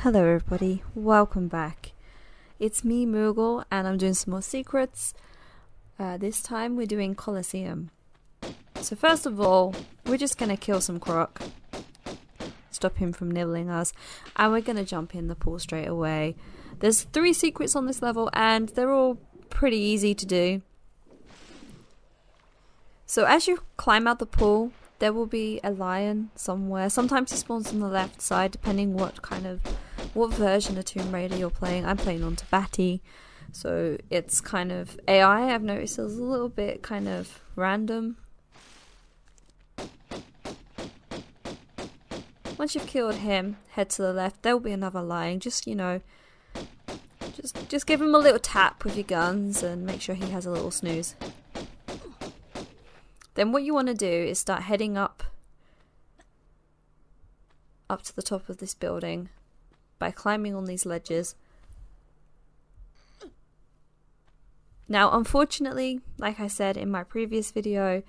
Hello everybody, welcome back. It's me, Moogle, and I'm doing some more secrets. This time we're doing Colosseum. So first of all, we're just going to kill some croc. Stop him from nibbling us. And we're going to jump in the pool straight away. There's 3 secrets on this level and they're all pretty easy to do. So as you climb out the pool, there will be a lion somewhere. Sometimes he spawns on the left side, depending what version of Tomb Raider you're playing. I'm playing on Tabati, so it's kind of AI. I've noticed it's a little bit kind of random. Once you've killed him, head to the left. There will be another lion. Just, you know, just give him a little tap with your guns and make sure he has a little snooze. Then what you want to do is start heading up to the top of this building by climbing on these ledges. Now, unfortunately, like I said in my previous video,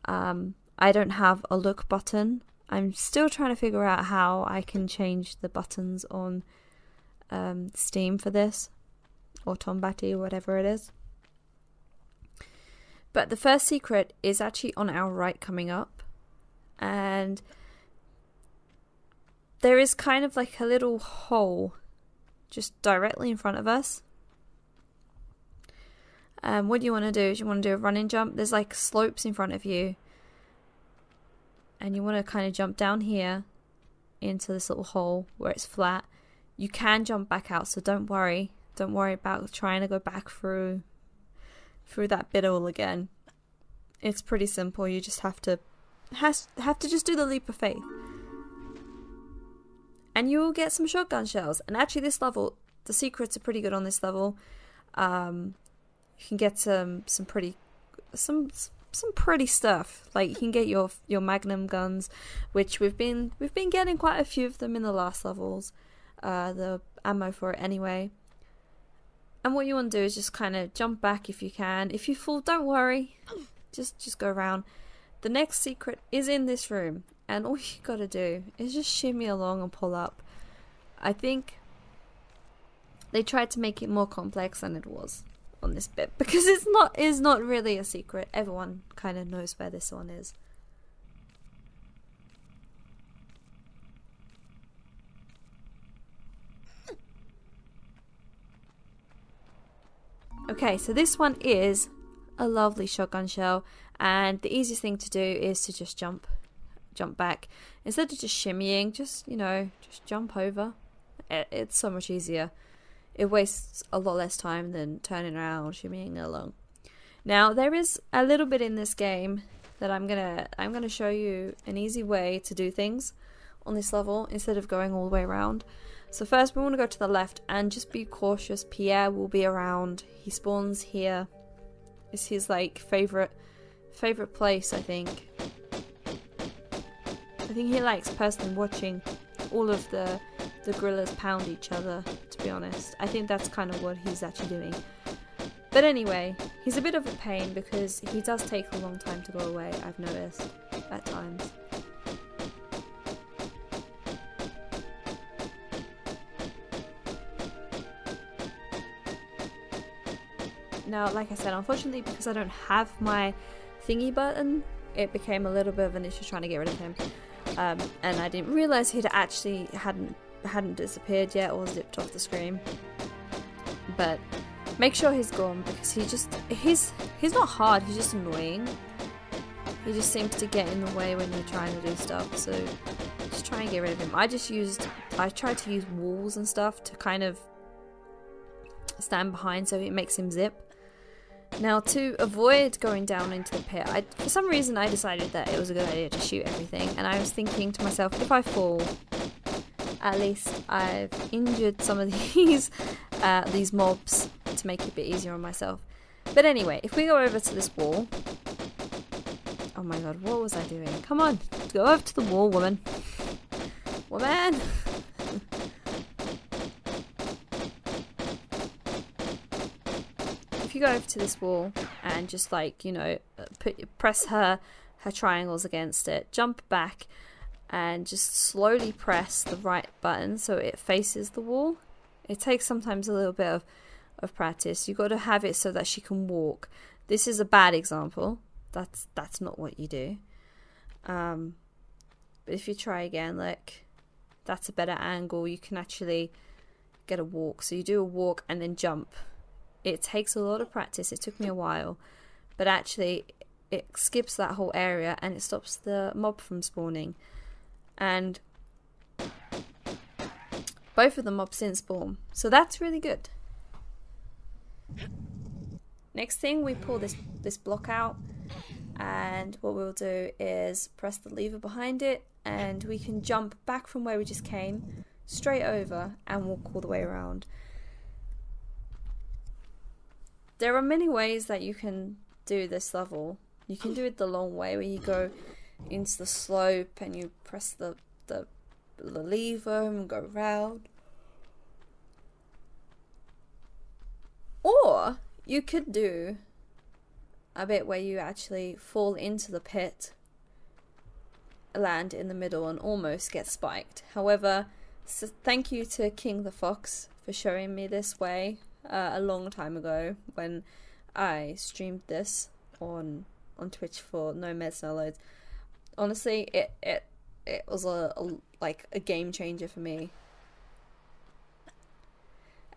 I don't have a look button. I'm still trying to figure out how I can change the buttons on Steam for this, or Tombati, or whatever it is. But the first secret is actually on our right coming up. And there is kind of like a little hole just directly in front of us. What you want to do is you want to do a running jump. There's like slopes in front of you. And you want to kind of jump down here into this little hole where it's flat. You can jump back out, so don't worry. Don't worry about trying to go back through that bit all again. It's pretty simple. You just have to just do the leap of faith, and you will get some shotgun shells. And actually, this level, the secrets are pretty good on this level. You can get some pretty stuff. Like you can get your magnum guns, which we've been getting quite a few of them in the last levels. The ammo for it anyway. And what you want to do is just kind of jump back if you can. If you fall, don't worry. Just go around. The next secret is in this room. And all you gotta do is just shimmy along and pull up. I think they tried to make it more complex than it was on this bit. Because it's not really a secret. Everyone kind of knows where this one is. Okay, so this one is a lovely shotgun shell, and the easiest thing to do is to just jump back. Instead of just shimmying, just jump over. It's so much easier. It wastes a lot less time than turning around, shimmying along. Now, there is a little bit in this game that I'm gonna show you an easy way to do things on this level instead of going all the way around. So first we want to go to the left and just be cautious. Pierre will be around. He spawns here. It's his like favorite place, I think. I think he likes personally watching all of the gorillas pound each other, to be honest. I think that's kind of what he's actually doing. But anyway, he's a bit of a pain because he does take a long time to go away, I've noticed at times. Now, like I said, unfortunately, because I don't have my thingy button, it became a little bit of an issue trying to get rid of him. And I didn't realise he'd actually hadn't disappeared yet or zipped off the screen. But make sure he's gone, because he's not hard, he's just annoying. He just seems to get in the way when you're trying to do stuff, so just try and get rid of him. I tried to use walls and stuff to kind of stand behind so it makes him zip. Now, to avoid going down into the pit, for some reason I decided that it was a good idea to shoot everything, and I was thinking to myself, if I fall, at least I've injured some of these mobs to make it a bit easier on myself. But anyway, if we go over to this wall... Oh my god, what was I doing? Come on, go over to the wall, woman. Woman! If you go over to this wall and just like, you know, press her triangles against it, jump back, and just slowly press the right button so it faces the wall. It takes sometimes a little bit of practice. You've got to have it so that she can walk. This is a bad example. That's not what you do. But if you try again, look, that's a better angle. You can actually get a walk. So you do a walk and then jump. It takes a lot of practice. It took me a while, but actually it skips that whole area and it stops the mob from spawning. And both of the mobs didn't spawn, so that's really good. Next thing, we pull this block out, and what we'll do is press the lever behind it, and we can jump back from where we just came straight over and walk all the way around. There are many ways that you can do this level. You can do it the long way, where you go into the slope and you press the lever and go round. Or you could do a bit where you actually fall into the pit, land in the middle and almost get spiked. However, so thank you to King the Fox for showing me this way a long time ago when I streamed this on Twitch for No Meds No Loads. Honestly, it was like a game changer for me.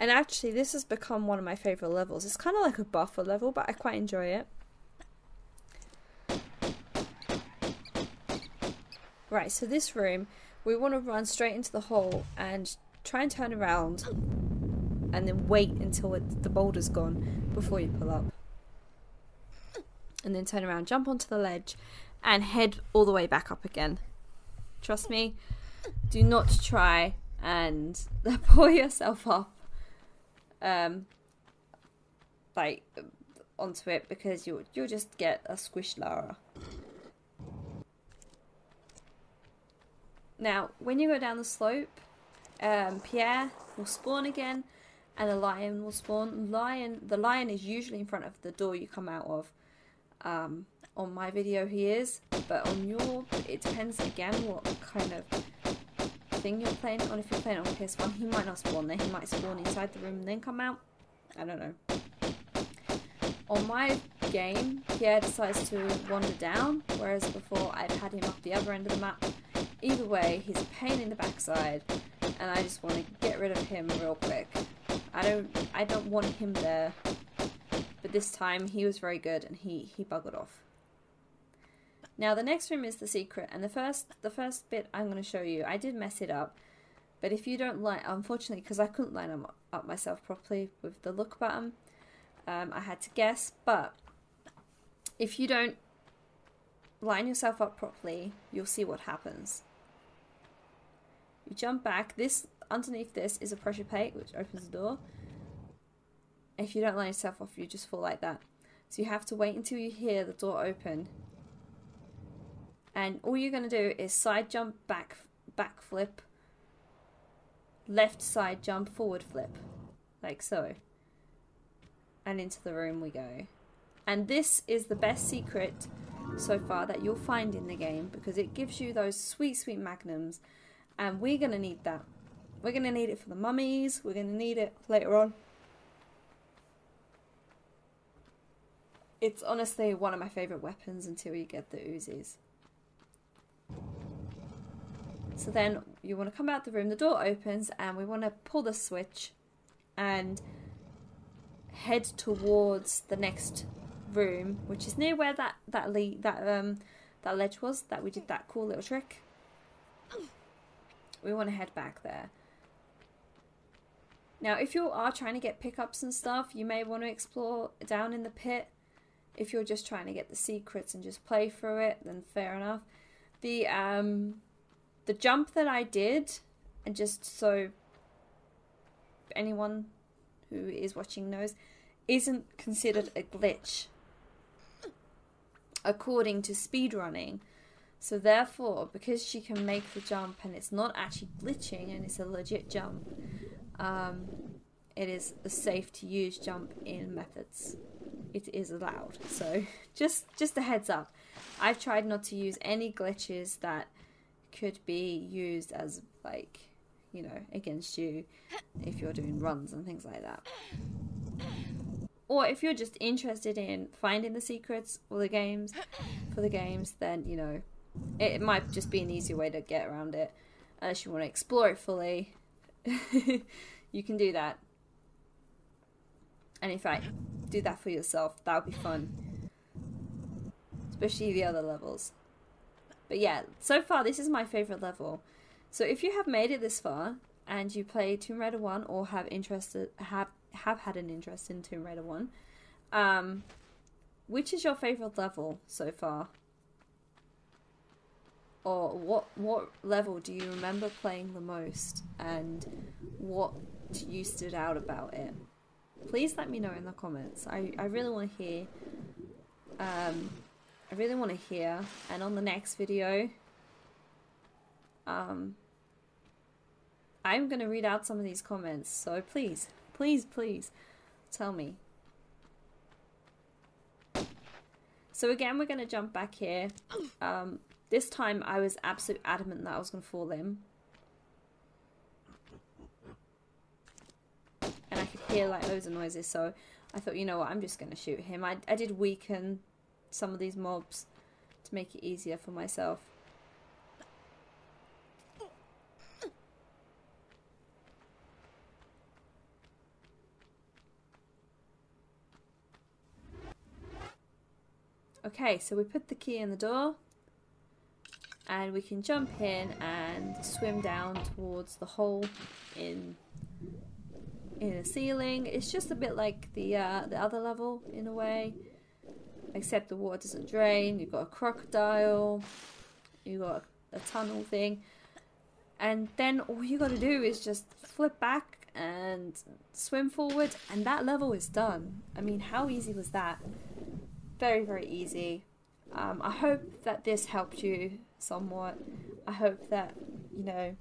And actually, this has become one of my favourite levels. It's kind of like a buffer level, but I quite enjoy it. Right, so this room, we want to run straight into the hole and try and turn around and then wait until the boulder's gone before you pull up. And then turn around, jump onto the ledge and head all the way back up again. Trust me, do not try and pull yourself up like onto it, because you'll just get a squished Lara. Now, when you go down the slope, Pierre will spawn again, and the lion will spawn. The lion is usually in front of the door you come out of. On my video he is, but on your, it depends again what kind of thing you're playing on. If you're playing on PS1, he might not spawn there. He might spawn inside the room and then come out. I don't know. On my game, Pierre decides to wander down, whereas before I've had him up the other end of the map. Either way, he's a pain in the backside, and I just want to get rid of him real quick. I don't want him there, but this time he was very good and he buggered off. Now the next room is the secret, and the first bit I'm going to show you, I did mess it up, but if you don't like, unfortunately, because I couldn't line them up myself properly with the look button, I had to guess, but if you don't line yourself up properly, you'll see what happens. You jump back. Underneath this is a pressure plate which opens the door. If you don't line yourself off, you just fall like that. So you have to wait until you hear the door open. And all you're going to do is side jump, back flip, left side jump, forward flip. Like so. And into the room we go. And this is the best secret so far that you'll find in the game, because it gives you those sweet, sweet magnums. And we're going to need that. We're going to need it for the mummies. We're going to need it later on. It's honestly one of my favourite weapons until you get the Uzis. So then you want to come out the room, the door opens, and we want to pull the switch and head towards the next room, which is near where that ledge was, that we did that cool little trick. We want to head back there. Now, if you are trying to get pickups and stuff, you may want to explore down in the pit. If you're just trying to get the secrets and just play through it, then fair enough. The jump that I did, and just so anyone who is watching knows, isn't considered a glitch according to speedrunning. So therefore, because she can make the jump and it's not actually glitching and it's a legit jump, it is a safe to use jump in methods. It is allowed. So just a heads up. I've tried not to use any glitches that could be used as like, you know, against you if you're doing runs and things like that. Or if you're just interested in finding the secrets for the games, then, you know, it might just be an easier way to get around it. Unless you want to explore it fully, you can do that. And in fact, do that for yourself. That would be fun. Especially the other levels. But yeah, so far this is my favourite level. So if you have made it this far and you play Tomb Raider 1 or have had an interest in Tomb Raider 1, which is your favourite level so far? Or what level do you remember playing the most, and what to you stood out about it? Please let me know in the comments. I really want to hear. I really want to hear, and on the next video, I'm going to read out some of these comments, so please, please, please, tell me. So again, we're going to jump back here. This time I was absolutely adamant that I was going to fall in. And I could hear like loads of noises, so I thought, you know what, I'm just going to shoot him. I did weaken some of these mobs to make it easier for myself. Okay, so we put the key in the door. And we can jump in and swim down towards the hole in the ceiling. It's just a bit like the other level in a way, except the water doesn't drain. You've got a crocodile, you've got a tunnel thing, and then all you got to do is just flip back and swim forward, and that level is done. I mean, how easy was that? Very, very easy. I hope that this helped you somewhat. I hope that, you know,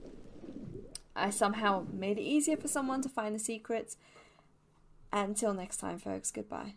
I somehow made it easier for someone to find the secrets. Until next time, folks, goodbye.